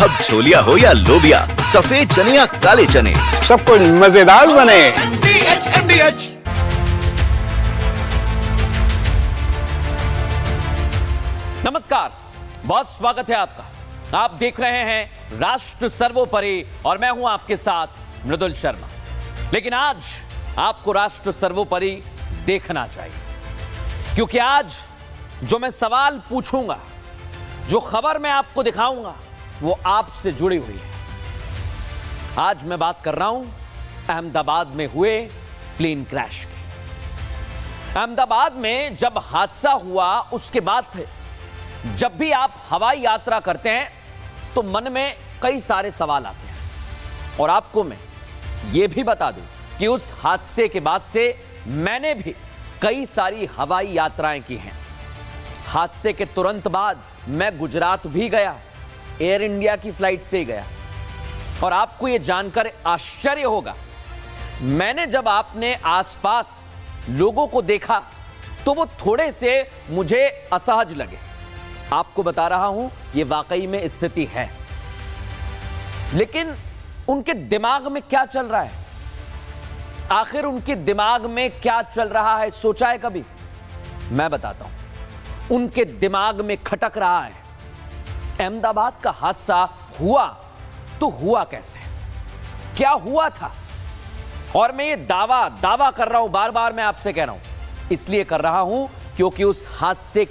अब छोलिया हो या लोबिया, सफेद चने या काले चने, सब कुछ मजेदार बने। नमस्कार, बहुत स्वागत है आपका। आप देख रहे हैं राष्ट्र सर्वोपरि और मैं हूं आपके साथ मृदुल शर्मा। लेकिन आज आपको राष्ट्र सर्वोपरि देखना चाहिए, क्योंकि आज जो मैं सवाल पूछूंगा, जो खबर मैं आपको दिखाऊंगा, वो आपसे जुड़ी हुई है। आज मैं बात कर रहा हूं अहमदाबाद में हुए प्लेन क्रैश की। अहमदाबाद में जब हादसा हुआ, उसके बाद से जब भी आप हवाई यात्रा करते हैं तो मन में कई सारे सवाल आते हैं। और आपको मैं ये भी बता दूं कि उस हादसे के बाद से मैंने भी कई सारी हवाई यात्राएं की हैं। हादसे के तुरंत बाद मैं गुजरात भी गया, एयर इंडिया की फ्लाइट से ही गया। और आपको यह जानकर आश्चर्य होगा, मैंने जब आपने आसपास लोगों को देखा तो वो थोड़े से मुझे असहज लगे। आपको बता रहा हूं, यह वाकई में स्थिति है। लेकिन उनके दिमाग में क्या चल रहा है? आखिर उनके दिमाग में क्या चल रहा है, सोचा है कभी? मैं बताता हूं। उनके दिमाग में खटक रहा है, अहमदाबाद का हादसा हुआ तो हुआ कैसे, क्या हुआ था? और मैं ये दावा कर रहा हूं, बार बार मैं आपसे कह रहा हूं, इसलिए कर रहा हूं क्योंकि उस हादसे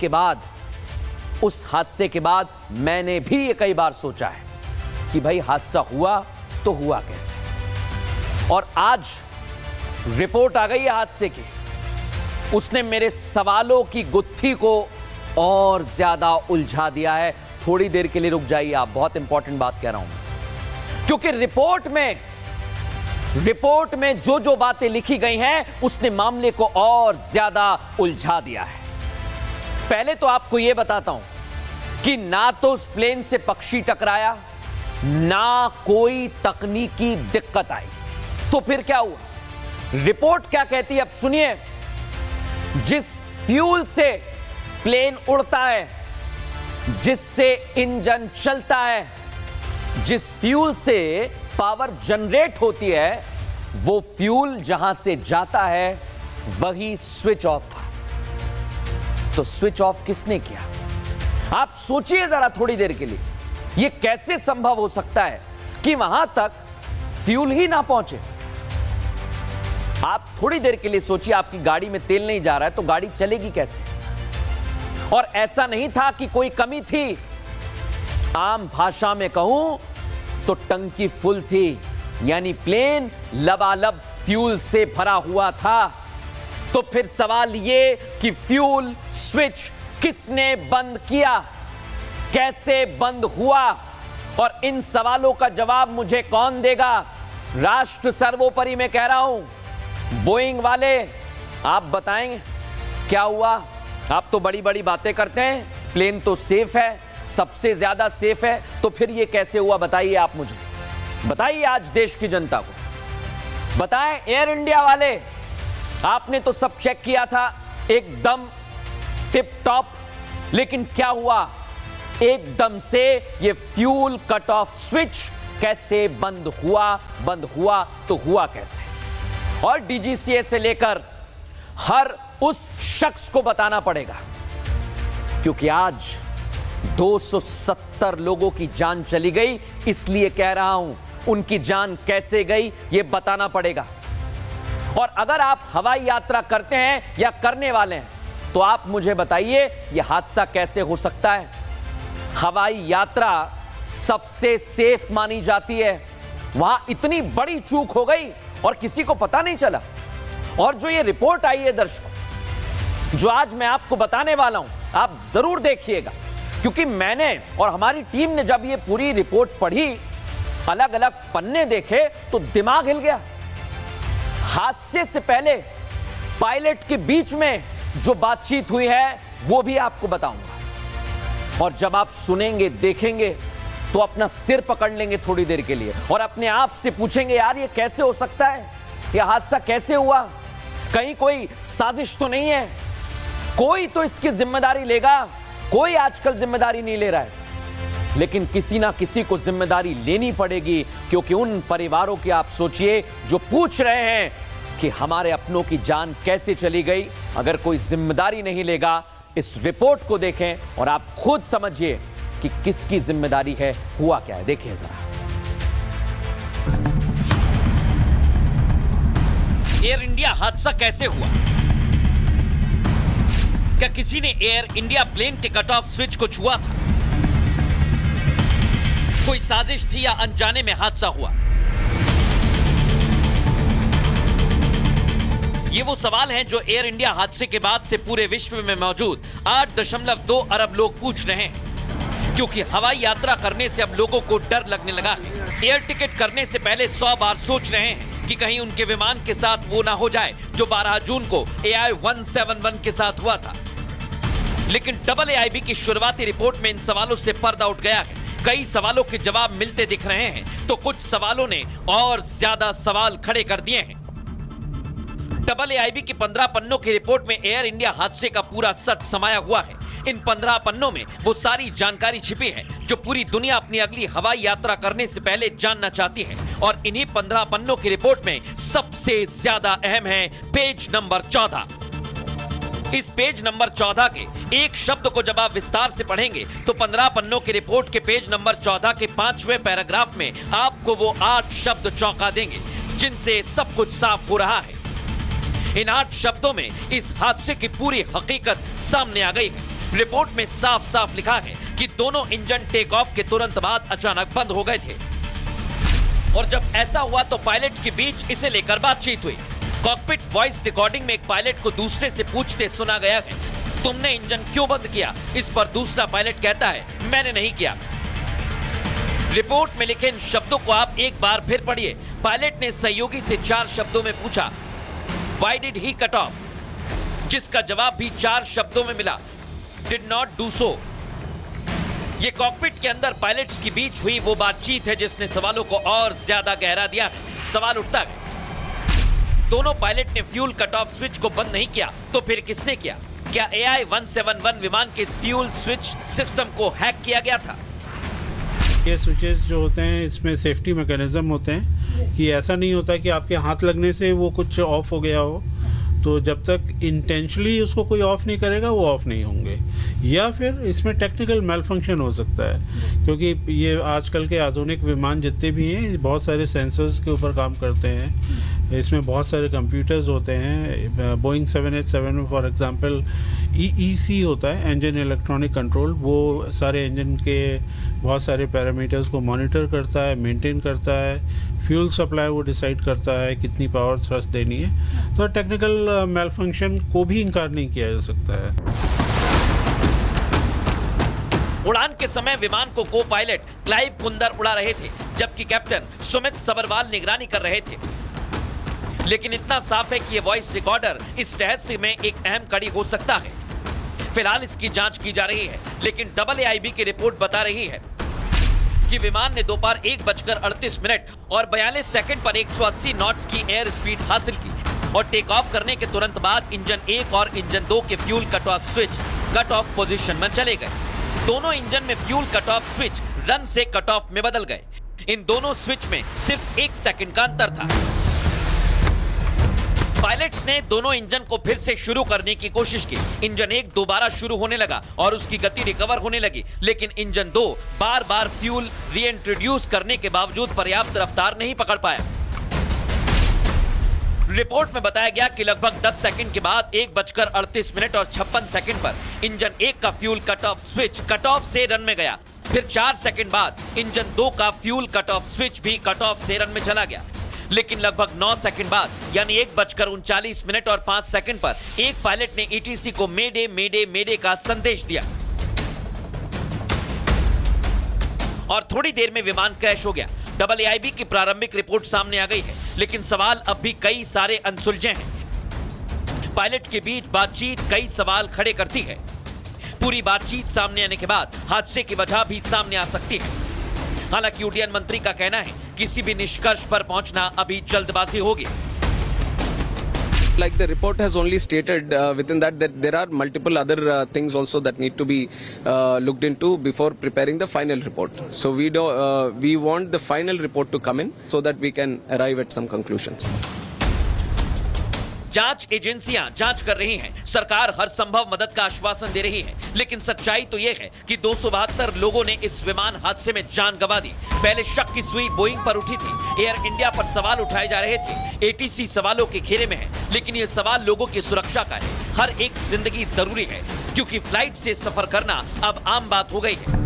के बाद मैंने भी ये कई बार सोचा है कि भाई हादसा हुआ तो हुआ कैसे। और आज रिपोर्ट आ गई है हादसे की। उसने मेरे सवालों की गुत्थी को और ज्यादा उलझा दिया है। थोड़ी देर के लिए रुक जाइए आप, बहुत इंपॉर्टेंट बात कह रहा हूं मैं। क्योंकि रिपोर्ट में जो बातें लिखी गई हैं, उसने मामले को और ज्यादा उलझा दिया है। पहले तो आपको यह बताता हूं कि ना तो उस प्लेन से पक्षी टकराया, ना कोई तकनीकी दिक्कत आई। तो फिर क्या हुआ? रिपोर्ट क्या कहती है, अब सुनिए। जिस फ्यूल से प्लेन उड़ता है, जिससे इंजन चलता है, जिस फ्यूल से पावर जनरेट होती है, वो फ्यूल जहां से जाता है वही स्विच ऑफ था। तो स्विच ऑफ किसने किया? आप सोचिए जरा थोड़ी देर के लिए, यह कैसे संभव हो सकता है कि वहां तक फ्यूल ही ना पहुंचे? आप थोड़ी देर के लिए सोचिए, आपकी गाड़ी में तेल नहीं जा रहा है तो गाड़ी चलेगी कैसे? और ऐसा नहीं था कि कोई कमी थी, आम भाषा में कहूं तो टंकी फुल थी, यानी प्लेन लबालब फ्यूल से भरा हुआ था। तो फिर सवाल ये कि फ्यूल स्विच किसने बंद किया, कैसे बंद हुआ? और इन सवालों का जवाब मुझे कौन देगा? राष्ट्र सर्वोपरि में कह रहा हूं, बोइंग वाले आप बताएंगे क्या हुआ? आप तो बड़ी बड़ी बातें करते हैं, प्लेन तो सेफ है, सबसे ज्यादा सेफ है, तो फिर ये कैसे हुआ बताइए आप मुझे, बताइए आज देश की जनता को बताएं। एयर इंडिया वाले, आपने तो सब चेक किया था एकदम टिप टॉप, लेकिन क्या हुआ? एकदम से ये फ्यूल कट ऑफ स्विच कैसे बंद हुआ तो हुआ कैसे? और डीजीसीए से लेकर हर उस शख्स को बताना पड़ेगा, क्योंकि आज 270 लोगों की जान चली गई। इसलिए कह रहा हूं, उनकी जान कैसे गई ये बताना पड़ेगा। और अगर आप हवाई यात्रा करते हैं या करने वाले हैं तो आप मुझे बताइए, यह हादसा कैसे हो सकता है? हवाई यात्रा सबसे सेफ मानी जाती है, वहां इतनी बड़ी चूक हो गई और किसी को पता नहीं चला। और जो ये रिपोर्ट आई है दर्शकों, जो आज मैं आपको बताने वाला हूं, आप जरूर देखिएगा, क्योंकि मैंने और हमारी टीम ने जब ये पूरी रिपोर्ट पढ़ी, अलग अलग पन्ने देखे, तो दिमाग हिल गया। हादसे से पहले पायलट के बीच में जो बातचीत हुई है वो भी आपको बताऊंगा। और जब आप सुनेंगे, देखेंगे, तो अपना सिर पकड़ लेंगे थोड़ी देर के लिए और अपने आप से पूछेंगे, यार ये कैसे हो सकता है? यह हादसा कैसे हुआ? कहीं कोई साजिश तो नहीं है? कोई तो इसकी जिम्मेदारी लेगा। कोई आजकल जिम्मेदारी नहीं ले रहा है। लेकिन किसी ना किसी को जिम्मेदारी लेनी पड़ेगी, क्योंकि उन परिवारों की आप सोचिए जो पूछ रहे हैं कि हमारे अपनों की जान कैसे चली गई। अगर कोई जिम्मेदारी नहीं लेगा, इस रिपोर्ट को देखें और आप खुद समझिए कि किसकी जिम्मेदारी है, हुआ क्या है, देखिए जरा। एयर इंडिया हादसा कैसे हुआ? क्या किसी ने एयर इंडिया प्लेन के कट ऑफ स्विच को छुआ था? कोई साजिश थी या अनजाने में हादसा हुआ? ये वो सवाल हैं जो एयर इंडिया हादसे के बाद से पूरे विश्व में मौजूद 8.2 अरब लोग पूछ रहे हैं, क्योंकि हवाई यात्रा करने से अब लोगों को डर लगने लगा है। एयर टिकट करने से पहले 100 बार सोच रहे हैं कि कहीं उनके विमान के साथ वो ना हो जाए जो 12 जून को AI-171 के साथ हुआ था। लेकिन AAIB की शुरुआती रिपोर्ट में इन सवालों से पर्दा उठ गया है। कई सवालों के जवाब मिलते दिख रहे हैं, तो कुछ सवालों ने और ज्यादा सवाल खड़े कर दिए हैं। AAIB की 15 पन्नों की रिपोर्ट में एयर इंडिया हादसे का पूरा सच समाया हुआ है। इन 15 पन्नों में वो सारी जानकारी छिपी है जो पूरी दुनिया अपनी अगली हवाई यात्रा करने से पहले जानना चाहती है। और इन्हीं 15 पन्नों की रिपोर्ट में सबसे ज्यादा अहम है पेज नंबर 14। इस पेज नंबर 14 के एक शब्द को जब आप विस्तार से पढ़ेंगे तो 15 पन्नों की रिपोर्ट के पेज नंबर 14 के 5वें पैराग्राफ में आपको वो 8 शब्द चौंका देंगे, जिनसे सब कुछ साफ हो रहा है। इन 8 शब्दों में इस हादसे की पूरी हकीकत सामने आ गई है। रिपोर्ट में साफ साफ लिखा है कि दोनों इंजन टेक ऑफ के तुरंत बाद अचानक बंद हो गए थे, और जब ऐसा हुआ तो पायलट के बीच इसे लेकर बातचीत हुई। कॉकपिट वॉइस रिकॉर्डिंग में एक पायलट को दूसरे से पूछते सुना गया है, तुमने इंजन क्यों बंद किया? इस पर दूसरा पायलट कहता है, मैंने नहीं किया। रिपोर्ट में लिखे इन शब्दों को आप एक बार फिर पढ़िए। पायलट ने सहयोगी से 4 शब्दों में पूछा, Why did he cut off? जिसका जवाब भी 4 शब्दों में मिला, Did not do so। ये कॉकपिट के अंदर पायलट्स के बीच हुई वो बातचीत है जिसने सवालों को और ज्यादा गहरा दिया है। सवाल उठता है, दोनों पायलट ने फ्यूल कट ऑफ स्विच को बंद नहीं किया, तो फिर किसने किया? क्या AI-171 विमान के इस फ्यूल स्विच सिस्टम को हैक किया गया था? ये स्विचेस जो होते हैं इसमें सेफ्टी मैकेनिज्म होते हैं कि ऐसा नहीं होता कि आपके हाथ लगने से वो कुछ ऑफ हो गया हो, तो जब तक इंटेंशनली उसको कोई ऑफ नहीं करेगा वो ऑफ नहीं होंगे, या फिर इसमें टेक्निकल मेलफंक्शन हो सकता है। क्योंकि ये आजकल के आधुनिक विमान जितने भी हैं बहुत सारे सेंसर्स के ऊपर काम करते हैं, इसमें बहुत सारे कंप्यूटर्स होते हैं। बोइंग 787 में फॉर एग्जांपल EEC होता है, इंजन इलेक्ट्रॉनिक कंट्रोल, वो सारे इंजन के बहुत सारे पैरामीटर्स को मॉनिटर करता है, मेंटेन करता है। फ्यूल सप्लाई वो डिसाइड करता है कितनी पावर थ्रस्ट देनी है। तो टेक्निकल मेलफंक्शन को भी इनकार नहीं किया जा सकता है। उड़ान के समय विमान को को पायलट क्लाइव कुंदर उड़ा रहे थे, जबकि कैप्टन सुमित सबरवाल निगरानी कर रहे थे। लेकिन इतना साफ है कि ये वॉइस रिकॉर्डर इस रहस्य में एक अहम कड़ी हो सकता है। फिलहाल इसकी जांच की जा रही है, लेकिन AAIB की रिपोर्ट बता रही है कि विमान ने दोपहर 1:38 और 42 सेकंड पर 180 नॉट्स की एयर स्पीड हासिल की और टेक ऑफ करने के तुरंत बाद इंजन 1 और इंजन 2 के fuel cut off switch cut off position में चले गए। दोनों इंजन में fuel cut off switch run से कट ऑफ में बदल गए। इन दोनों स्विच में सिर्फ 1 सेकंड का अंतर था। पायलट्स ने दोनों इंजन को फिर से शुरू करने की कोशिश की। इंजन 1 दोबारा शुरू होने लगा और उसकी गति रिकवर होने लगी, लेकिन इंजन 2 बार-बार फ्यूल रीइंट्रोड्यूस करने के बावजूद पर्याप्त रफ्तार नहीं पकड़ पाया। रिपोर्ट में बताया गया कि लगभग 10 सेकंड के बाद 1:38 और 56 सेकंड पर इंजन 1 का fuel cut off switch cut off से रन में गया। फिर 4 सेकंड बाद इंजन 2 का फ्यूल कट ऑफ स्विच भी कट ऑफ से रन में चला गया। लेकिन लगभग 9 सेकंड बाद यानी 1:39 और 5 सेकंड पर एक पायलट ने ETC को मेडे मेडे मेडे का संदेश दिया और थोड़ी देर में विमान क्रैश हो गया। AAIB की प्रारंभिक रिपोर्ट सामने आ गई है, लेकिन सवाल अब भी कई सारे अनसुलझे हैं। पायलट के बीच बातचीत कई सवाल खड़े करती है। पूरी बातचीत सामने आने के बाद हादसे की वजह भी सामने आ सकती है। हालांकि उड्डयन मंत्री का कहना है किसी भी निष्कर्ष पर पहुंचना अभी जल्दबाजी होगी। Like the report has only stated within that there are multiple other things also that need to be looked into before preparing the final report. So we want the final report to come in so that we can arrive at some conclusions. जांच एजेंसियां जांच कर रही हैं, सरकार हर संभव मदद का आश्वासन दे रही है, लेकिन सच्चाई तो यह है कि 272 लोगों ने इस विमान हादसे में जान गंवा दी। पहले शक की सुई बोइंग पर उठी थी, एयर इंडिया पर सवाल उठाए जा रहे थे, एटीसी सवालों के घेरे में है, लेकिन ये सवाल लोगों की सुरक्षा का है। हर एक जिंदगी जरूरी है, क्योंकि फ्लाइट से सफर करना अब आम बात हो गई है।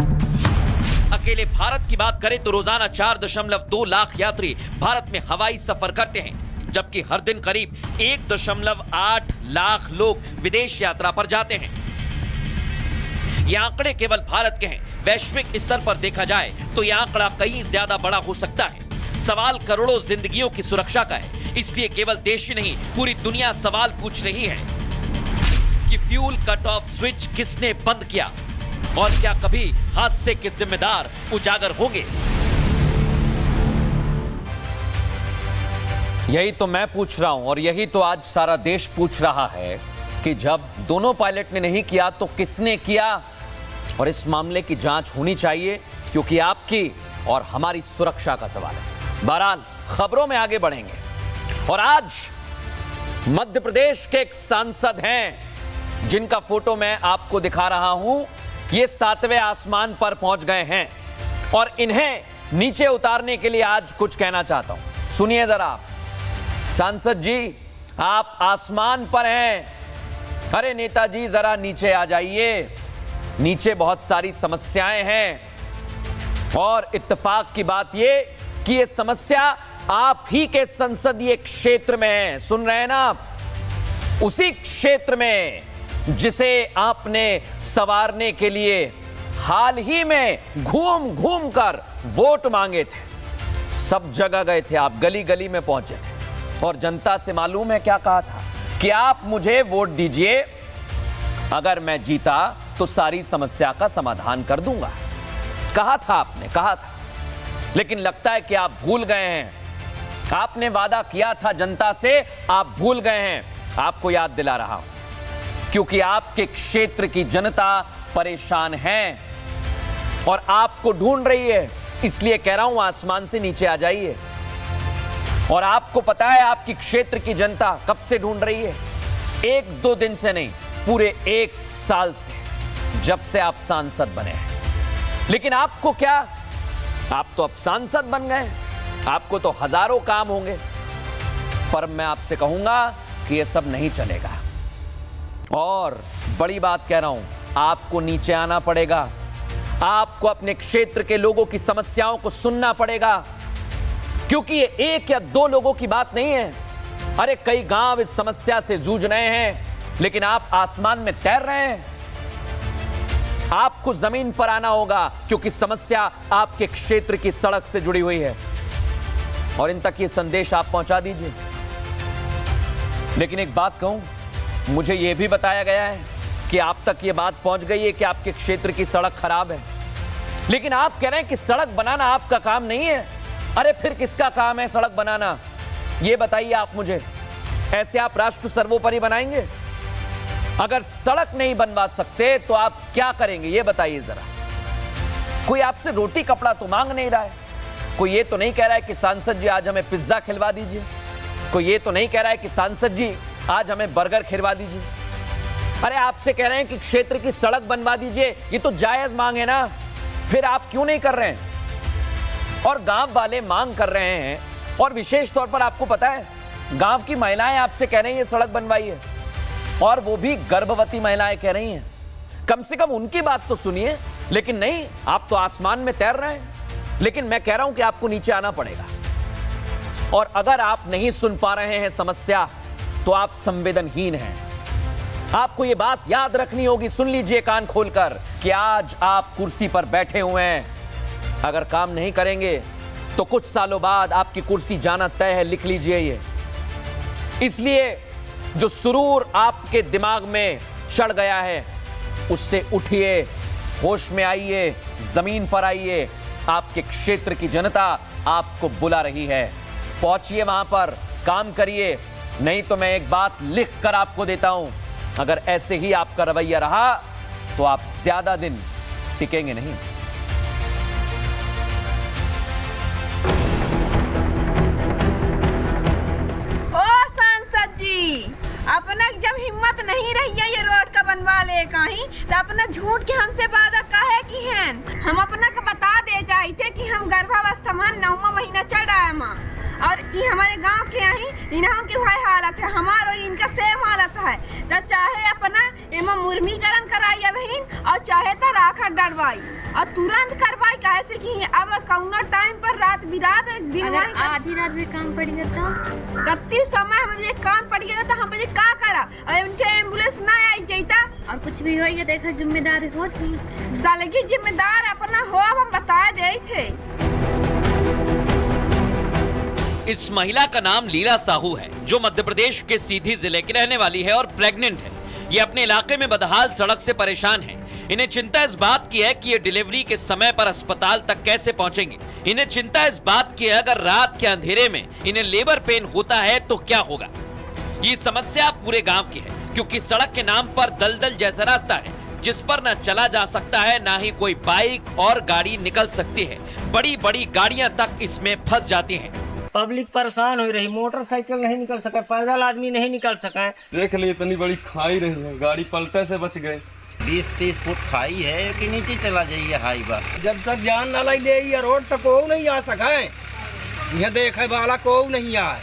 अकेले भारत की बात करें तो रोजाना 4.2 लाख यात्री भारत में हवाई सफर करते हैं, जबकि हर दिन करीब 1.8 लाख लोग विदेश यात्रा पर जाते हैं। ये आंकड़े केवल भारत के हैं, वैश्विक स्तर पर देखा जाए तो यह आंकड़ा कहीं ज्यादा बड़ा हो सकता है। सवाल करोड़ों जिंदगियों की सुरक्षा का है, इसलिए केवल देश ही नहीं पूरी दुनिया सवाल पूछ रही है कि फ्यूल कट ऑफ स्विच किसने बंद किया और क्या कभी हादसे के जिम्मेदार उजागर होंगे। यही तो मैं पूछ रहा हूं और यही तो आज सारा देश पूछ रहा है कि जब दोनों पायलट ने नहीं किया तो किसने किया। और इस मामले की जांच होनी चाहिए, क्योंकि आपकी और हमारी सुरक्षा का सवाल है। बहरहाल खबरों में आगे बढ़ेंगे और आज मध्य प्रदेश के एक सांसद हैं जिनका फोटो मैं आपको दिखा रहा हूं। ये 7वें आसमान पर पहुंच गए हैं और इन्हें नीचे उतारने के लिए आज कुछ कहना चाहता हूं। सुनिए जरा। सांसद जी, आप आसमान पर हैं। अरे नेताजी जरा नीचे आ जाइए, नीचे बहुत सारी समस्याएं हैं और इत्तेफाक की बात ये कि ये समस्या आप ही के संसदीय क्षेत्र में है। सुन रहे हैं ना आप? उसी क्षेत्र में जिसे आपने संवारने के लिए हाल ही में घूम घूम कर वोट मांगे थे। सब जगह गए थे आप, गली गली में पहुंचे थे और जनता से मालूम है क्या कहा था कि आप मुझे वोट दीजिए, अगर मैं जीता तो सारी समस्या का समाधान कर दूंगा। कहा था आपने, कहा था। लेकिन लगता है कि आप भूल गए हैं। आपने वादा किया था जनता से, आप भूल गए हैं। आपको याद दिला रहा हूं, क्योंकि आपके क्षेत्र की जनता परेशान है और आपको ढूंढ रही है। इसलिए कह रहा हूं, आसमान से नीचे आ जाइए। और आपको पता है आपकी क्षेत्र की जनता कब से ढूंढ रही है? 1-2 दिन से नहीं, पूरे 1 साल से, जब से आप सांसद बने हैं। लेकिन आपको क्या, आप तो अब सांसद बन गए, आपको तो हजारों काम होंगे। पर मैं आपसे कहूंगा कि यह सब नहीं चलेगा। और बड़ी बात कह रहा हूं, आपको नीचे आना पड़ेगा। आपको अपने क्षेत्र के लोगों की समस्याओं को सुनना पड़ेगा, क्योंकि ये 1 या 2 लोगों की बात नहीं है। अरे कई गांव इस समस्या से जूझ रहे हैं, लेकिन आप आसमान में तैर रहे हैं। आपको जमीन पर आना होगा, क्योंकि समस्या आपके क्षेत्र की सड़क से जुड़ी हुई है और इन तक ये संदेश आप पहुंचा दीजिए। लेकिन एक बात कहूं, मुझे यह भी बताया गया है कि आप तक ये बात पहुंच गई है कि आपके क्षेत्र की सड़क खराब है, लेकिन आप कह रहे हैं कि सड़क बनाना आपका काम नहीं है। अरे फिर किसका काम है सड़क बनाना? ये बताइए आप मुझे। ऐसे आप राष्ट्र सर्वोपरि बनाएंगे? अगर सड़क नहीं बनवा सकते तो आप क्या करेंगे, ये बताइए जरा। कोई आपसे रोटी कपड़ा तो मांग नहीं रहा है। कोई ये तो नहीं कह रहा है कि सांसद जी आज हमें पिज्जा खिलवा दीजिए। कोई ये तो नहीं कह रहा है कि सांसद जी आज हमें बर्गर खिलवा दीजिए। अरे आपसे कह रहे हैं कि क्षेत्र की सड़क बनवा दीजिए, ये तो जायज मांग है ना। फिर आप क्यों नहीं कर रहे हैं? और गांव वाले मांग कर रहे हैं, और विशेष तौर पर आपको पता है गांव की महिलाएं आपसे कह रही हैं सड़क बनवाइए, और वो भी गर्भवती महिलाएं कह रही हैं। कम से कम उनकी बात तो सुनिए। लेकिन नहीं, आप तो आसमान में तैर रहे हैं। लेकिन मैं कह रहा हूं कि आपको नीचे आना पड़ेगा। और अगर आप नहीं सुन पा रहे हैं समस्या, तो आप संवेदनहीन हैं। आपको यह बात याद रखनी होगी। सुन लीजिए कान खोलकर कि आज आप कुर्सी पर बैठे हुए हैं, अगर काम नहीं करेंगे तो कुछ सालों बाद आपकी कुर्सी जाना तय है। लिख लीजिए ये। इसलिए जो सुरूर आपके दिमाग में चढ़ गया है, उससे उठिए, होश में आइए, जमीन पर आइए। आपके क्षेत्र की जनता आपको बुला रही है। पहुंचिए वहां पर, काम करिए नहीं तो मैं एक बात लिख कर आपको देता हूं, अगर ऐसे ही आपका रवैया रहा तो आप ज्यादा दिन टिकेंगे नहीं। ओ सांसद जी, अपना जब हिम्मत नहीं रही है ये रोड का बनवा ले कहीं, तो अपना झूठ के हमसे वादा काहे की हैं? हम अपना का बता दे चाहते कि हम गर्भावस्था में 9वां महीना चढ़ रहा है माँ, और ये हमारे गांव के यहीं इन्हों की भाई हालत है, हमारा और इनका सेम हालत है। तो चाहे अपना एमा मुर्मीकरण कराई बहन, और चाहे तो राखा डरवाई और तुरंत करवाई, काहे से कि अब कौनो टाइम पर रात बिरात दिन अगर आधी रात में काम पड़ गया तो कत्ती समय मुझे काम पड़ गया तो हम मुझे का करा, और उनके एम्बुलेंस ना आई जाता और कुछ भी हो गया देखा जिम्मेदारी होती सालगी जिम्मेदार अपना हो, हम बता दे थे। इस महिला का नाम लीला साहू है, जो मध्य प्रदेश के सीधी जिले की रहने वाली है और प्रेग्नेंट है। ये अपने इलाके में बदहाल सड़क से परेशान है। इन्हें चिंता इस बात की है कि ये डिलीवरी के समय पर अस्पताल तक कैसे पहुंचेंगे। इन्हें चिंता इस बात की है अगर रात के अंधेरे में इन्हें लेबर पेन होता है तो क्या होगा। ये समस्या पूरे गांव की है, क्योंकि सड़क के नाम पर दलदल जैसा रास्ता है जिस पर न चला जा सकता है, ना ही कोई बाइक और गाड़ी निकल सकती है। बड़ी बड़ी गाड़ियां तक इसमें फंस जाती हैं। पब्लिक परेशान हो रही, मोटरसाइकिल नहीं निकल सका, पैदल आदमी नहीं निकल सका। देख ली इतनी बड़ी खाई रही है, गाड़ी पलटे से बच गए। 20-30 फुट खाई है कि नीचे चला जाइए हाईवा। जब तक जान न ले ये रोड तक को नहीं आ सका है, यह देखे वाला को नहीं आए।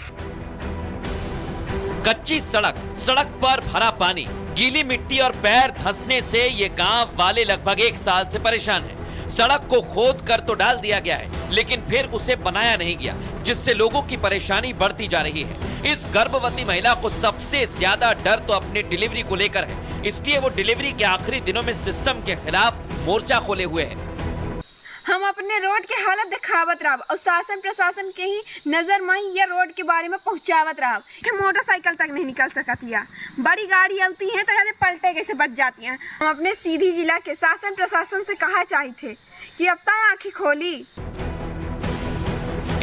कच्ची सड़क, सड़क पर भरा पानी, गीली मिट्टी और पैर धंसने से ये गांव वाले लगभग 1 साल से परेशान हैं। सड़क को खोद कर तो डाल दिया गया है, लेकिन फिर उसे बनाया नहीं गया, जिससे लोगों की परेशानी बढ़ती जा रही है। इस गर्भवती महिला को सबसे ज्यादा डर तो अपनी डिलीवरी को लेकर है, इसलिए वो डिलीवरी के आखिरी दिनों में सिस्टम के खिलाफ मोर्चा खोले हुए है। हम अपने रोड के हालत दिखावत रहा और शासन प्रशासन के ही नजर में ये रोड के बारे में पहुंचावत रहा कि मोटरसाइकिल तक नहीं निकल सकती है, बड़ी गाड़ी आती है तो यहाँ पलटे कैसे बच जाती हैं। हम अपने सीधी जिला के शासन प्रशासन से कहा चाहते कि अब तक आंखें खोली।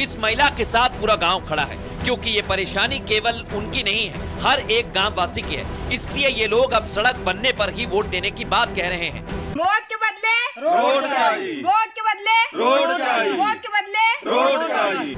इस महिला के साथ पूरा गांव खड़ा है, क्योंकि ये परेशानी केवल उनकी नहीं है, हर एक गांव वासी की है। इसलिए ये लोग अब सड़क बनने पर ही वोट देने की बात कह रहे हैं। वोट के बदले रोड चाहिए, वोट के बदले रोड चाहिए, वोट के बदले रोड चाहिए।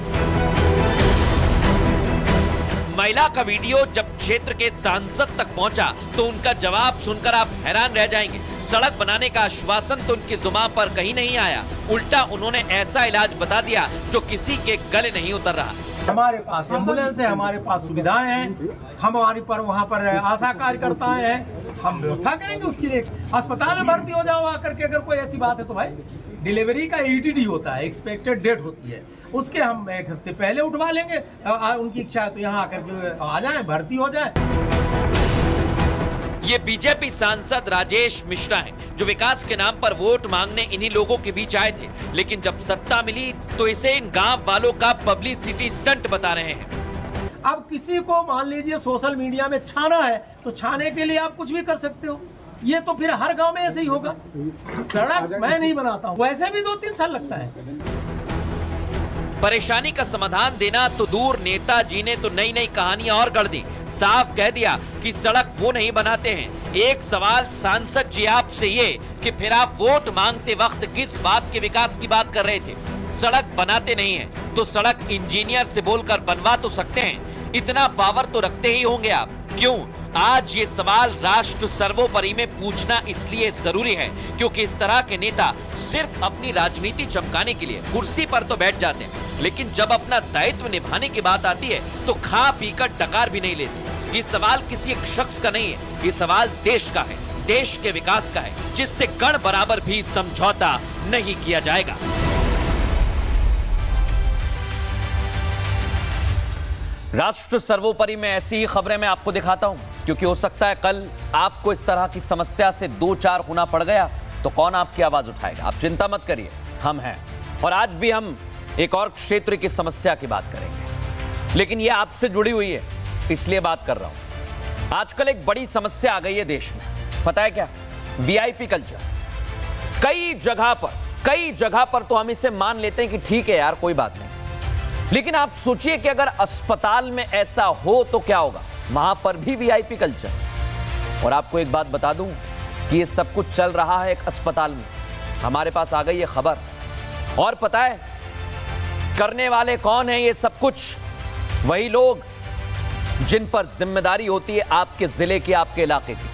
महिला का वीडियो जब क्षेत्र के सांसद तक पहुंचा तो उनका जवाब सुनकर आप हैरान रह जाएंगे। सड़क बनाने का आश्वासन तो उनकी जुबान पर कहीं नहीं आया, उल्टा उन्होंने ऐसा इलाज बता दिया जो किसी के गले नहीं उतर रहा। हमारे पास एम्बुलेंस है, हमारे पास सुविधाएं हैं, हमारे पर वहाँ पर आशा कार्यकर्ताएं हैं, हम व्यवस्था करेंगे उसके लिए। अस्पताल में भर्ती हो जाओ आकर के, अगर कोई ऐसी बात है तो भाई डिलीवरी का ETD होता है, एक्सपेक्टेड डेट होती है, उसके हम 1 हफ्ते पहले उठवा लेंगे। उनकी इच्छा है तो यहाँ आकर के आ जाए, भर्ती हो जाए। ये बीजेपी सांसद राजेश मिश्रा हैं, जो विकास के नाम पर वोट मांगने इन्हीं लोगों के बीच आए थे, लेकिन जब सत्ता मिली तो इसे इन गांव वालों का पब्लिसिटी स्टंट बता रहे हैं। अब किसी को मान लीजिए सोशल मीडिया में छाना है तो छाने के लिए आप कुछ भी कर सकते हो, ये तो फिर हर गांव में ऐसे ही होगा। सड़क मैं नहीं बनाता हूँ, वैसे भी 2-3 साल लगता है। परेशानी का समाधान देना तो दूर, नेताजी ने तो नई नई कहानियां और गढ़ दी। साफ कह दिया कि सड़क वो नहीं बनाते हैं। एक सवाल सांसद जी आपसे ये कि फिर आप वोट मांगते वक्त किस बात के विकास की बात कर रहे थे? सड़क बनाते नहीं हैं तो सड़क इंजीनियर से बोलकर बनवा तो सकते हैं, इतना पावर तो रखते ही होंगे आप। क्यों? आज ये सवाल राष्ट्र सर्वोपरि में पूछना इसलिए जरूरी है क्योंकि इस तरह के नेता सिर्फ अपनी राजनीति चमकाने के लिए कुर्सी पर तो बैठ जाते हैं, लेकिन जब अपना दायित्व निभाने की बात आती है तो खा पीकर डकार भी नहीं लेते। ये सवाल किसी एक शख्स का नहीं है, ये सवाल देश का है, देश के विकास का है, जिससे कण बराबर भी समझौता नहीं किया जाएगा। राष्ट्र सर्वोपरि में ऐसी ही खबरें मैं आपको दिखाता हूं, क्योंकि हो सकता है कल आपको इस तरह की समस्या से 2-4 होना पड़ गया तो कौन आपकी आवाज उठाएगा। आप चिंता मत करिए, हम हैं। और आज भी हम एक और क्षेत्र की समस्या की बात करेंगे, लेकिन ये आपसे जुड़ी हुई है इसलिए बात कर रहा हूं। आजकल एक बड़ी समस्या आ गई है देश में, पता है क्या? VIP culture. कई जगह पर तो हम इसे मान लेते हैं कि ठीक है यार, कोई बात नहीं, लेकिन आप सोचिए कि अगर अस्पताल में ऐसा हो तो क्या होगा। वहां पर भी वीआईपी कल्चर। और आपको एक बात बता दूं कि ये सब कुछ चल रहा है एक अस्पताल में। हमारे पास आ गई ये खबर, और पता है करने वाले कौन है? ये सब कुछ वही लोग जिन पर जिम्मेदारी होती है आपके जिले की, आपके इलाके की।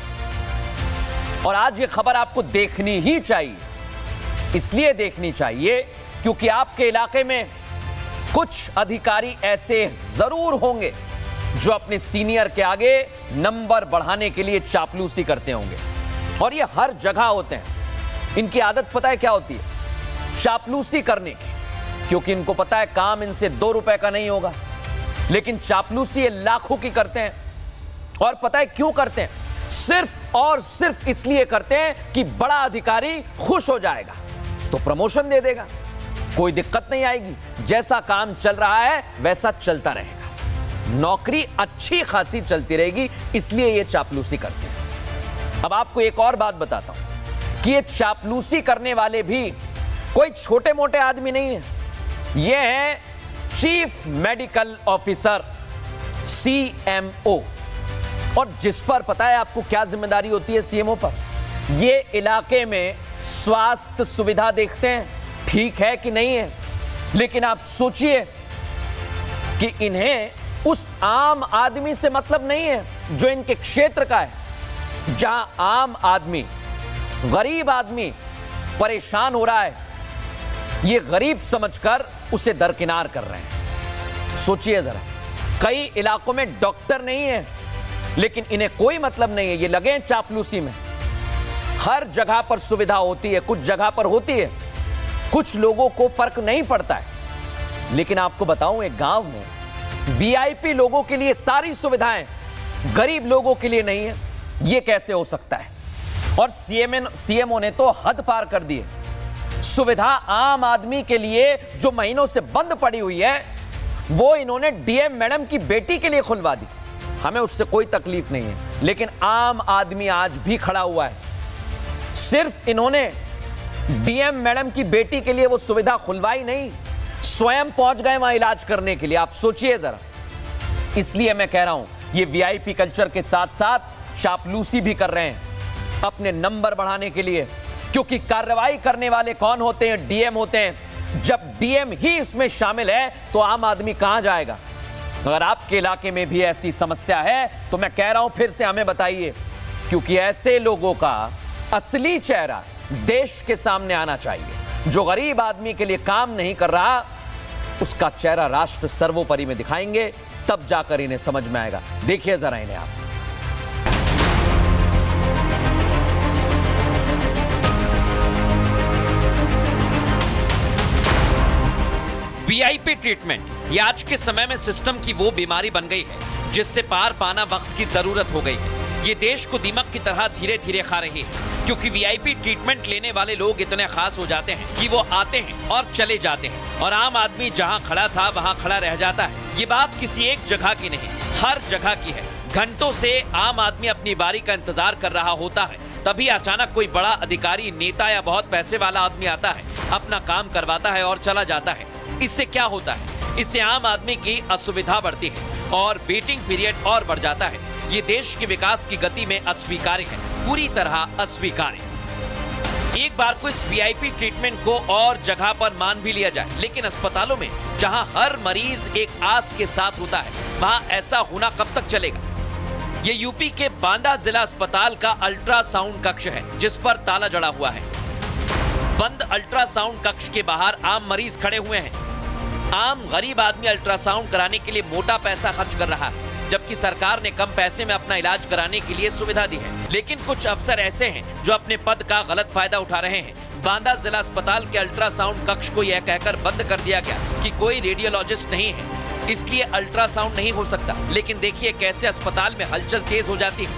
और आज ये खबर आपको देखनी ही चाहिए। इसलिए देखनी चाहिए क्योंकि आपके इलाके में कुछ अधिकारी ऐसे जरूर होंगे जो अपने सीनियर के आगे नंबर बढ़ाने के लिए चापलूसी करते होंगे। और ये हर जगह होते हैं। इनकी आदत पता है क्या होती है? चापलूसी करने की, क्योंकि इनको पता है काम इनसे 2 रुपए का नहीं होगा। लेकिन चापलूसी ये लाखों की करते हैं। और पता है क्यों करते हैं? सिर्फ और सिर्फ इसलिए करते हैं कि बड़ा अधिकारी खुश हो जाएगा तो प्रमोशन दे देगा, कोई दिक्कत नहीं आएगी, जैसा काम चल रहा है वैसा चलता रहेगा, नौकरी अच्छी खासी चलती रहेगी, इसलिए ये चापलूसी करते हैं। अब आपको एक और बात बताता हूं कि ये चापलूसी करने वाले भी कोई छोटे मोटे आदमी नहीं है। ये हैं चीफ मेडिकल ऑफिसर, CMO। और जिस पर पता है आपको क्या जिम्मेदारी होती है CMO पर? ये इलाके में स्वास्थ्य सुविधा देखते हैं, ठीक है कि नहीं है। लेकिन आप सोचिए कि इन्हें उस आम आदमी से मतलब नहीं है जो इनके क्षेत्र का है। जहां आम आदमी, गरीब आदमी परेशान हो रहा है, ये गरीब समझकर उसे दरकिनार कर रहे हैं। सोचिए जरा, कई इलाकों में डॉक्टर नहीं है लेकिन इन्हें कोई मतलब नहीं है, ये लगे हैं चापलूसी में। हर जगह पर सुविधा होती है, कुछ जगह पर होती है, कुछ लोगों को फर्क नहीं पड़ता है। लेकिन आपको बताऊं, एक गांव में VIP लोगों के लिए सारी सुविधाएं, गरीब लोगों के लिए नहीं है। ये कैसे हो सकता है? और CMO ने तो हद पार कर दी है। सुविधा आम आदमी के लिए जो महीनों से बंद पड़ी हुई है, वो इन्होंने DM मैडम की बेटी के लिए खुलवा दी। हमें उससे कोई तकलीफ नहीं है, लेकिन आम आदमी आज भी खड़ा हुआ है। सिर्फ इन्होंने DM मैडम की बेटी के लिए वो सुविधा खुलवाई नहीं, स्वयं पहुंच गए वहां इलाज करने के लिए। आप सोचिए जरा। इसलिए मैं कह रहा हूं, ये VIP कल्चर के साथ साथ चापलूसी भी कर रहे हैं अपने नंबर बढ़ाने के लिए। क्योंकि कार्रवाई करने वाले कौन होते हैं? DM होते हैं। जब DM ही इसमें शामिल है तो आम आदमी कहां जाएगा? अगर आपके इलाके में भी ऐसी समस्या है तो मैं कह रहा हूं, फिर से हमें बताइए, क्योंकि ऐसे लोगों का असली चेहरा देश के सामने आना चाहिए। जो गरीब आदमी के लिए काम नहीं कर रहा, उसका चेहरा राष्ट्र सर्वोपरि में दिखाएंगे, तब जाकर इन्हें समझ में आएगा। देखिए जरा इन्हें आप। VIP ट्रीटमेंट ये आज के समय में सिस्टम की वो बीमारी बन गई है जिससे पार पाना वक्त की जरूरत हो गई है। ये देश को दीमक की तरह धीरे धीरे खा रही है, क्योंकि VIP ट्रीटमेंट लेने वाले लोग इतने खास हो जाते हैं कि वो आते हैं और चले जाते हैं, और आम आदमी जहां खड़ा था वहां खड़ा रह जाता है। ये बात किसी एक जगह की नहीं, हर जगह की है। घंटों से आम आदमी अपनी बारी का इंतजार कर रहा होता है, तभी अचानक कोई बड़ा अधिकारी, नेता या बहुत पैसे वाला आदमी आता है, अपना काम करवाता है और चला जाता है। इससे क्या होता है? इससे आम आदमी की असुविधा बढ़ती है और वेटिंग पीरियड और बढ़ जाता है। ये देश के विकास की गति में अस्वीकार्य है, पूरी तरह अस्वीकार्य। एक बार को इस VIP ट्रीटमेंट को और जगह पर मान भी लिया जाए, लेकिन अस्पतालों में जहां हर मरीज एक आस के साथ होता है, वहां ऐसा होना कब तक चलेगा? ये यूपी के बांदा जिला अस्पताल का अल्ट्रासाउंड कक्ष है, जिस पर ताला जड़ा हुआ है। बंद अल्ट्रासाउंड कक्ष के बाहर आम मरीज खड़े हुए हैं। आम गरीब आदमी अल्ट्रासाउंड कराने के लिए मोटा पैसा खर्च कर रहा है, जबकि सरकार ने कम पैसे में अपना इलाज कराने के लिए सुविधा दी है। लेकिन कुछ अफसर ऐसे हैं जो अपने पद का गलत फायदा उठा रहे हैं। बांदा जिला अस्पताल के अल्ट्रासाउंड कक्ष को यह कहकर बंद कर दिया गया कि कोई रेडियोलॉजिस्ट नहीं है, इसलिए अल्ट्रासाउंड नहीं हो सकता। लेकिन देखिए कैसे अस्पताल में हलचल तेज हो जाती है।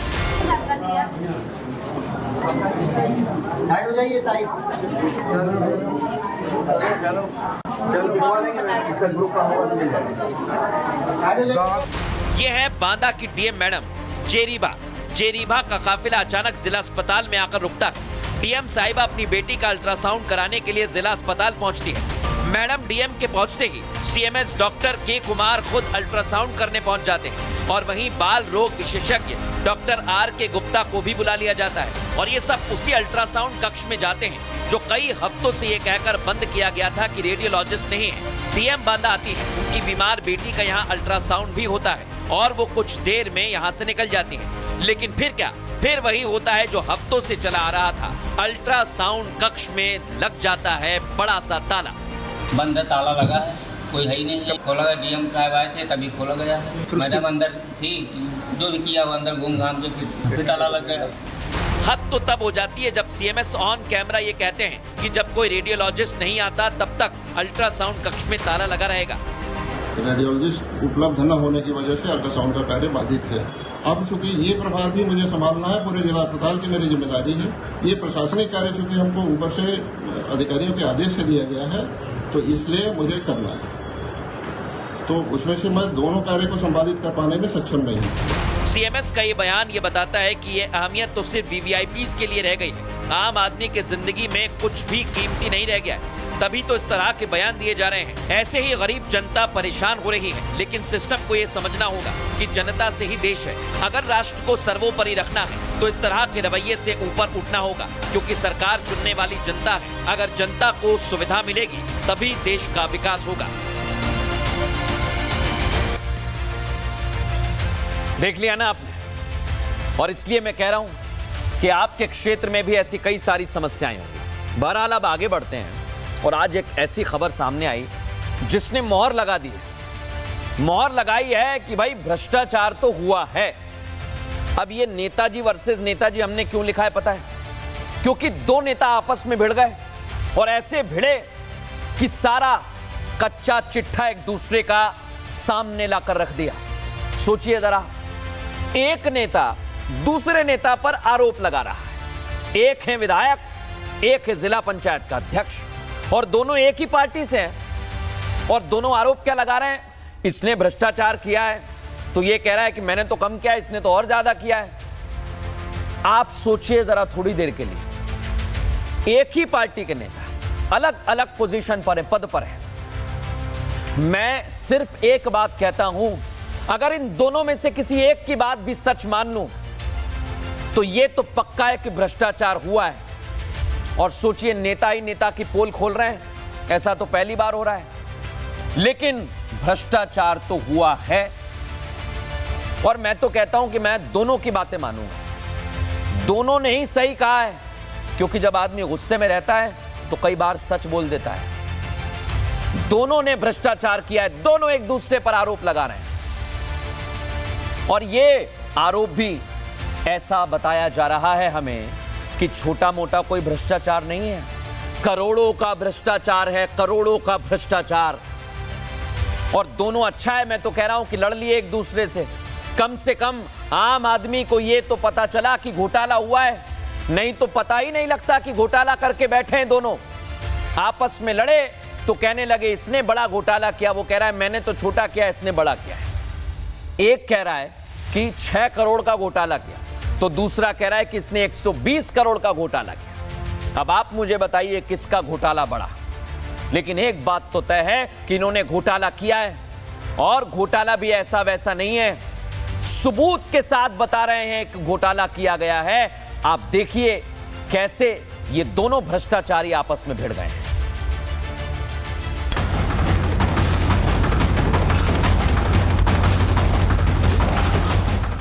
ये है बांदा की DM मैडम जेरीबा का काफिला अचानक जिला अस्पताल में आकर रुकता है। DM साहिबा अपनी बेटी का अल्ट्रासाउंड कराने के लिए जिला अस्पताल पहुंचती है। मैडम डीएम के पहुंचते ही सीएमएस डॉक्टर के कुमार खुद अल्ट्रासाउंड करने पहुंच जाते हैं और वहीं बाल रोग विशेषज्ञ डॉक्टर आर के गुप्ता को भी बुला लिया जाता है और ये सब उसी अल्ट्रासाउंड कक्ष में जाते हैं जो कई हफ्तों से ये कहकर बंद किया गया था कि रेडियोलॉजिस्ट नहीं है। डीएम बांदा आती है, उनकी बीमार बेटी का यहाँ अल्ट्रासाउंड भी होता है और वो कुछ देर में यहाँ से निकल जाती है। लेकिन फिर क्या, फिर वही होता है जो हफ्तों से चला आ रहा था। अल्ट्रासाउंड कक्ष में लग जाता है बड़ा सा ताला। बंद ताला लगा है, कोई है ही नहीं। जब खोला गया, डीएम साहब आए थे तभी खोला गया है। मैडम अंदर थी, जो भी किया वो अंदर घूम घाम के फिर ताला लग गया। हद तो तब हो जाती है जब सीएमएस ऑन कैमरा ये कहते हैं कि जब कोई रेडियोलॉजिस्ट नहीं आता तब तक अल्ट्रासाउंड कक्ष में ताला लगा रहेगा। रेडियोलॉजिस्ट उपलब्ध न होने की वजह से अल्ट्रासाउंड का कार्य बाधित है। अब चूंकि ये प्रभाव भी मुझे संभालना है, पूरे जिला अस्पताल की मेरी जिम्मेदारी है। ये प्रशासनिक कार्य चूंकि हमको ऊपर से अधिकारियों के आदेश से दिया गया है, तो इसलिए मुझे करना है। तो उसमें से मैं दोनों कार्य को संपादित कर पाने में सक्षम नहीं हूँ। सीएमएस का ये बयान ये बताता है कि ये अहमियत तो सिर्फ वीवीआईपीज़ के लिए रह गई है, आम आदमी की जिंदगी में कुछ भी कीमती नहीं रह गया है। तभी तो इस तरह के बयान दिए जा रहे हैं। ऐसे ही गरीब जनता परेशान हो रही है, लेकिन सिस्टम को ये समझना होगा कि जनता से ही देश है। अगर राष्ट्र को सर्वोपरि रखना है तो इस तरह के रवैये से ऊपर उठना होगा, क्योंकि सरकार चुनने वाली जनता है। अगर जनता को सुविधा मिलेगी तभी देश का विकास होगा। देख लिया ना आपने, और इसलिए मैं कह रहा हूं कि आपके क्षेत्र में भी ऐसी कई सारी समस्याएं होंगी। बहरहाल अब आगे बढ़ते हैं और आज एक ऐसी खबर सामने आई जिसने मोहर लगा दी है। मोहर लगाई है कि भाई भ्रष्टाचार तो हुआ है। अब ये नेताजी वर्सेस नेताजी हमने क्यों लिखा है पता है? क्योंकि दो नेता आपस में भिड़ गए और ऐसे भिड़े कि सारा कच्चा चिट्ठा एक दूसरे का सामने लाकर रख दिया। सोचिए जरा, एक नेता दूसरे नेता पर आरोप लगा रहा है। एक है विधायक, एक है जिला पंचायत का अध्यक्ष, और दोनों एक ही पार्टी से हैं। और दोनों आरोप क्या लगा रहे हैं? इसने भ्रष्टाचार किया है तो ये कह रहा है कि मैंने तो कम किया है, इसने तो और ज्यादा किया है। आप सोचिए जरा थोड़ी देर के लिए, एक ही पार्टी के नेता अलग अलग पोजीशन पर है, पद पर है। मैं सिर्फ एक बात कहता हूं, अगर इन दोनों में से किसी एक की बात भी सच मान लूं तो यह तो पक्का है कि भ्रष्टाचार हुआ है। और सोचिए, नेता ही नेता की पोल खोल रहे हैं, ऐसा तो पहली बार हो रहा है। लेकिन भ्रष्टाचार तो हुआ है और मैं तो कहता हूं कि मैं दोनों की बातें मानूंगा। दोनों ने ही सही कहा है, क्योंकि जब आदमी गुस्से में रहता है तो कई बार सच बोल देता है। दोनों ने भ्रष्टाचार किया है, दोनों एक दूसरे पर आरोप लगा रहे हैं। और ये आरोप भी ऐसा बताया जा रहा है हमें कि छोटा मोटा कोई भ्रष्टाचार नहीं है, करोड़ों का भ्रष्टाचार है, करोड़ों का भ्रष्टाचार। और दोनों अच्छा है, मैं तो कह रहा हूं कि लड़ लिए एक दूसरे से। कम आम आदमी को ये तो पता चला कि घोटाला हुआ है, नहीं तो पता ही नहीं लगता कि घोटाला करके बैठे हैं। दोनों आपस में लड़े तो कहने लगे इसने बड़ा घोटाला किया, वो कह रहा है मैंने तो छोटा किया, इसने बड़ा किया है। एक कह रहा है कि 6 करोड़ का घोटाला किया, तो दूसरा कह रहा है कि इसने 120 करोड़ का घोटाला किया। अब आप मुझे बताइए किसका घोटाला बड़ा? लेकिन एक बात तो तय है कि इन्होंने घोटाला किया है, और घोटाला भी ऐसा वैसा नहीं है, सबूत के साथ बता रहे हैं कि घोटाला किया गया है। आप देखिए कैसे ये दोनों भ्रष्टाचारी आपस में भिड़ गए हैं।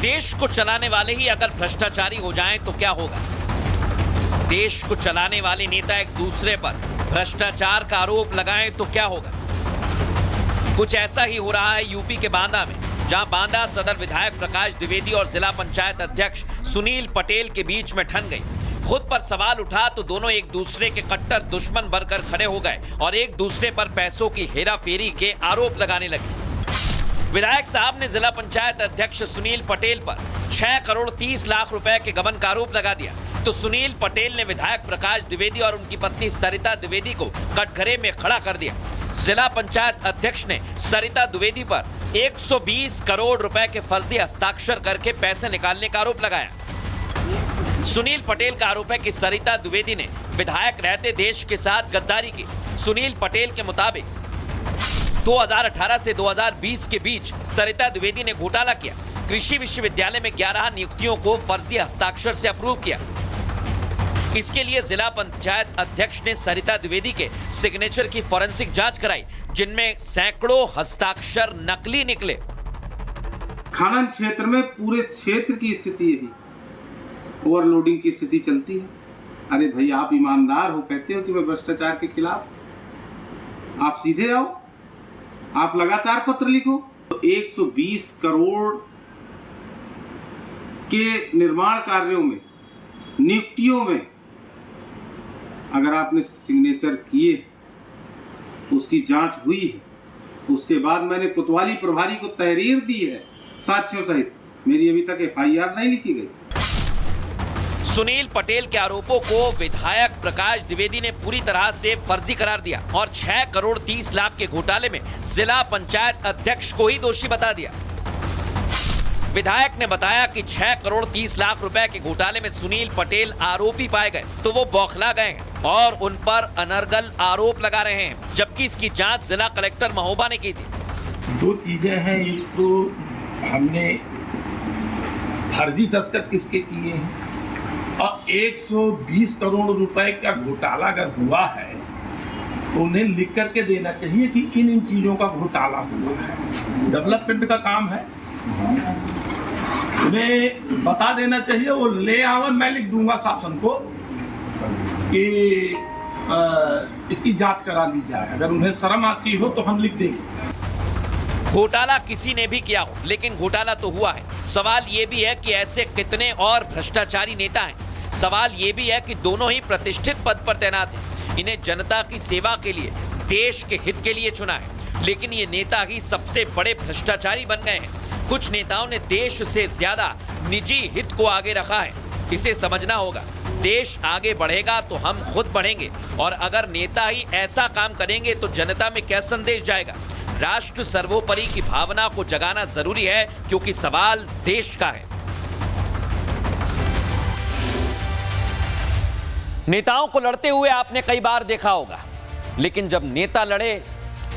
देश को चलाने वाले ही अगर भ्रष्टाचारी हो जाएं तो क्या होगा? देश को चलाने वाले नेता एक दूसरे पर भ्रष्टाचार का आरोप लगाएं तो क्या होगा? कुछ ऐसा ही हो रहा है यूपी के बांदा में, जहां बांदा सदर विधायक प्रकाश द्विवेदी और जिला पंचायत अध्यक्ष सुनील पटेल के बीच में ठन गई। खुद पर सवाल उठा तो दोनों एक दूसरे के कट्टर दुश्मन बनकर खड़े हो गए और एक दूसरे पर पैसों की हेराफेरी के आरोप लगाने लगे। विधायक साहब ने जिला पंचायत अध्यक्ष सुनील पटेल पर 6 करोड़ 30 लाख रुपए के गबन का आरोप लगा दिया, तो सुनील पटेल ने विधायक प्रकाश द्विवेदी और उनकी पत्नी सरिता द्विवेदी को कटघरे में खड़ा कर दिया। जिला पंचायत अध्यक्ष ने सरिता द्विवेदी पर 120 करोड़ रुपए के फर्जी हस्ताक्षर करके पैसे निकालने का आरोप लगाया। सुनील पटेल का आरोप है कि सरिता द्विवेदी ने विधायक रहते देश के साथ गद्दारी की। सुनील पटेल के मुताबिक 2018 से 2020 के बीच सरिता द्विवेदी ने घोटाला किया। कृषि विश्वविद्यालय में 11 नियुक्तियों को फर्जी हस्ताक्षर से अप्रूव किया। इसके लिए जिला पंचायत अध्यक्ष ने सरिता द्विवेदी के सिग्नेचर की फॉरेंसिक जांच कराई, जिनमें सैकड़ों हस्ताक्षर नकली निकले। खनन क्षेत्र में पूरे क्षेत्र की स्थिति यही, ओवरलोडिंग की स्थिति चलती है। अरे भाई, आप ईमानदार हो, कहते हो कि मैं भ्रष्टाचार के खिलाफ, आप सीधे आओ, आप लगातार पत्र लिखो। तो 120 करोड़ के निर्माण कार्यों में, नियुक्तियों में अगर आपने सिग्नेचर किए, उसकी जांच हुई है, उसके बाद मैंने कोतवाली प्रभारी को तहरीर दी है साक्ष्यों सहित, मेरी अभी तक FIR नहीं लिखी गई। सुनील पटेल के आरोपों को विधायक प्रकाश द्विवेदी ने पूरी तरह से फर्जी करार दिया और 6 करोड़ 30 लाख के घोटाले में जिला पंचायत अध्यक्ष को ही दोषी बता दिया। विधायक ने बताया कि 6 करोड़ 30 लाख रुपए के घोटाले में सुनील पटेल आरोपी पाए गए, तो वो बौखला गए हैं और उन पर अनर्गल आरोप लगा रहे हैं, जबकि इसकी जांच जिला कलेक्टर महोबा ने की थी। 2 चीजें हैं, एक तो हमने फर्जी दस्तखत किसके किए हैं, और 120 करोड़ रुपए का घोटाला अगर हुआ है तो उन्हें लिख करके देना चाहिए कि इन चीजों का घोटाला हुआ है। डेवलपमेंट का काम है, उन्हें बता देना चाहिए, वो ले आवा, मैं लिख दूंगा शासन को कि इसकी जांच करा ली जाए। अगर उन्हें शर्म आती हो तो हम लिख देंगे। घोटाला किसी ने भी किया हो, लेकिन घोटाला तो हुआ है। सवाल ये भी है कि ऐसे कितने और भ्रष्टाचारी नेता हैं। सवाल ये भी है कि दोनों ही प्रतिष्ठित पद पर तैनात हैं। इन्हें जनता की सेवा के लिए, देश के हित के लिए चुना है, लेकिन ये नेता ही सबसे बड़े भ्रष्टाचारी बन गए हैं। कुछ नेताओं ने देश से ज्यादा निजी हित को आगे रखा है। इसे समझना होगा। देश आगे बढ़ेगा तो हम खुद बढ़ेंगे, और अगर नेता ही ऐसा काम करेंगे तो जनता में क्या संदेश जाएगा। राष्ट्र सर्वोपरि की भावना को जगाना जरूरी है, क्योंकि सवाल देश का है। नेताओं को लड़ते हुए आपने कई बार देखा होगा, लेकिन जब नेता लड़े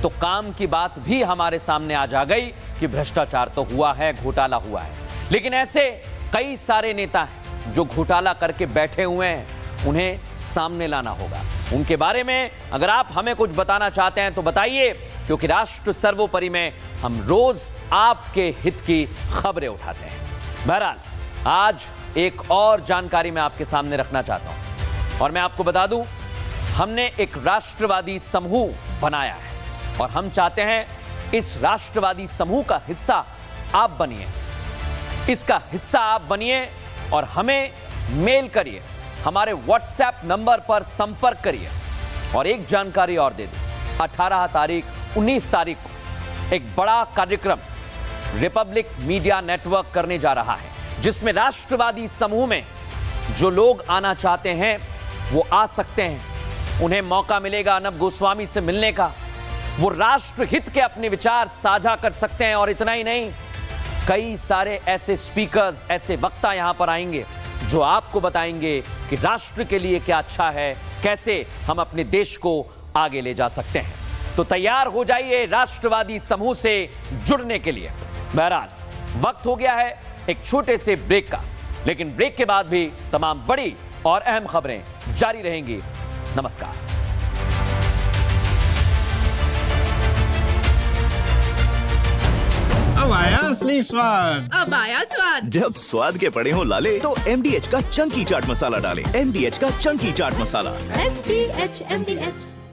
तो काम की बात भी हमारे सामने आ जा गई कि भ्रष्टाचार तो हुआ है, घोटाला हुआ है। लेकिन ऐसे कई सारे नेता हैं जो घोटाला करके बैठे हुए हैं, उन्हें सामने लाना होगा। उनके बारे में अगर आप हमें कुछ बताना चाहते हैं तो बताइए, क्योंकि राष्ट्र सर्वोपरि में हम रोज आपके हित की खबरें उठाते हैं। बहरहाल, आज एक और जानकारी मैं आपके सामने रखना चाहता हूं, और मैं आपको बता दूं, हमने एक राष्ट्रवादी समूह बनाया है और हम चाहते हैं इस राष्ट्रवादी समूह का हिस्सा आप बनिए। इसका हिस्सा आप बनिए और हमें मेल करिए, हमारे व्हाट्सएप नंबर पर संपर्क करिए। और एक जानकारी और दे दूं, 18 तारीख 19 तारीख को एक बड़ा कार्यक्रम रिपब्लिक मीडिया नेटवर्क करने जा रहा है, जिसमें राष्ट्रवादी समूह में जो लोग आना चाहते हैं वो आ सकते हैं। उन्हें मौका मिलेगा अर्नब गोस्वामी से मिलने का। वो राष्ट्र हित के अपने विचार साझा कर सकते हैं, और इतना ही नहीं, कई सारे ऐसे स्पीकर्स, ऐसे वक्ता यहां पर आएंगे जो आपको बताएंगे कि राष्ट्र के लिए क्या अच्छा है, कैसे हम अपने देश को आगे ले जा सकते हैं। तो तैयार हो जाइए राष्ट्रवादी समूह से जुड़ने के लिए। बहरहाल, वक्त हो गया है एक छोटे से ब्रेक का, लेकिन ब्रेक के बाद भी तमाम बड़ी और अहम खबरें जारी रहेंगी। नमस्कार। अब आया असली स्वाद। अब आया स्वाद। जब स्वाद के पड़े हो लाले तो MDH का चंकी चाट मसाला डालें। MDH का चंकी चाट मसाला। MDH